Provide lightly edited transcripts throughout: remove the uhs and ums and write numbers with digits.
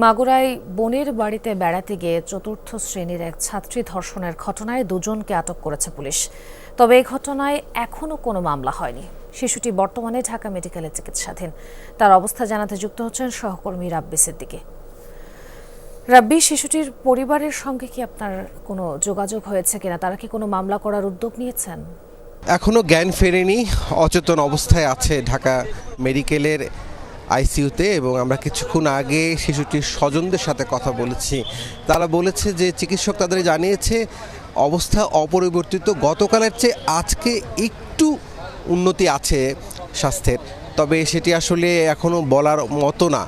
মাগুরায় বোনের বাড়িতে বেড়াতে গিয়ে চতুর্থ শ্রেণীর এক ছাত্রী ধর্ষণের ঘটনায় দুজনকে আটক করেছে পুলিশ। তবে এই ঘটনায় এখনো কোনো মামলা হয়নি। শিশুটি বর্তমানে ঢাকা মেডিকেলে চিকিৎসাধীন। তার অবস্থা জানাতে যুক্ত হচ্ছেন সহকর্মী রাব্বি সিদ্দিকী। রাব্বি, শিশুটির পরিবারের সঙ্গে কি আপনার কোনো যোগাযোগ হয়েছে কিনা? তারা কি কোনো মামলা করার উদ্যোগ নিয়েছেন? এখনো জ্ঞান ফেরেনি, অচেতন অবস্থায় আছে ঢাকা মেডিকেলের আইসিইউতে। এবং আমরা কিছুক্ষণ আগে শিশুটির স্বজনদের সাথে কথা বলেছি। তারা বলেছে যে চিকিৎসক তাদের জানিয়েছে অবস্থা অপরিবর্তিত, গতকালের চেয়ে আজকে একটু উন্নতি আছে স্বাস্থ্যের, তবে সেটি আসলে এখনও বলার মতো না।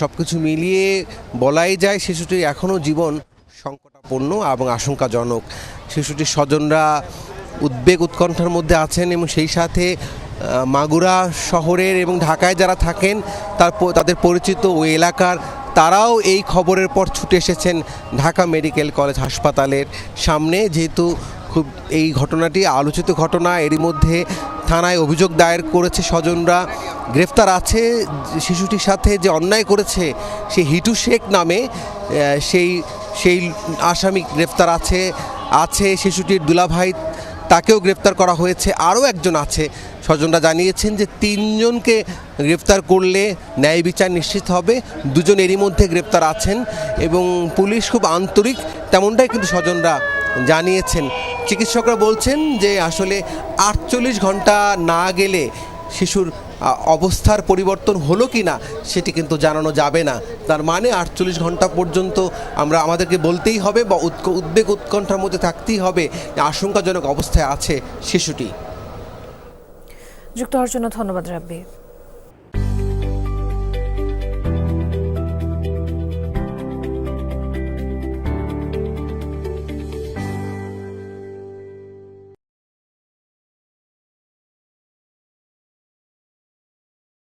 সব কিছু মিলিয়ে বলাই যায় শিশুটির এখনও জীবন সংকটাপন্ন এবং আশঙ্কাজনক। শিশুটির স্বজনরা উদ্বেগ উৎকণ্ঠার মধ্যে আছেন এবং সেই সাথে মাগুরা শহরের এবং ঢাকায় যারা থাকেন তাদের পরিচিত ওই এলাকার তারাও এই খবরের পর ছুটে এসেছেন ঢাকা মেডিকেল কলেজ হাসপাতালের সামনে, যেহেতু খুব এই ঘটনাটি আলোচিত ঘটনা। এরই মধ্যে থানায় অভিযোগ দায়ের করেছে স্বজনরা। গ্রেফতার আছে শিশুটির সাথে যে অন্যায় করেছে সেই হিটু শেখ নামে সেই আসামি গ্রেফতার আছে শিশুটির দুলাভাই, তাকেও গ্রেফতার করা হয়েছে। আরও একজন আছে। স্বজনরা জানিয়েছেন যে 3 জনকে গ্রেফতার করলে ন্যায় বিচার নিশ্চিত হবে। 2 জন এরই মধ্যে গ্রেফতার আছেন এবং পুলিশ খুব আন্তরিক, তেমনটাই কিন্তু স্বজনরা জানিয়েছেন। চিকিৎসকরা বলছেন যে আসলে 48 ঘন্টা না গেলে শিশুর অবস্থার পরিবর্তন হলো কি না সেটি কিন্তু জানানো যাবে না। তার মানে 48 ঘন্টা পর্যন্ত আমাদেরকে বলতেই হবে বা উদ্বেগ উৎকণ্ঠার মধ্যে থাকতেই হবে আশঙ্কাজনক অবস্থায় আছে শিশুটি। যুক্ত হওয়ার জন্য ধন্যবাদ রাব্বি।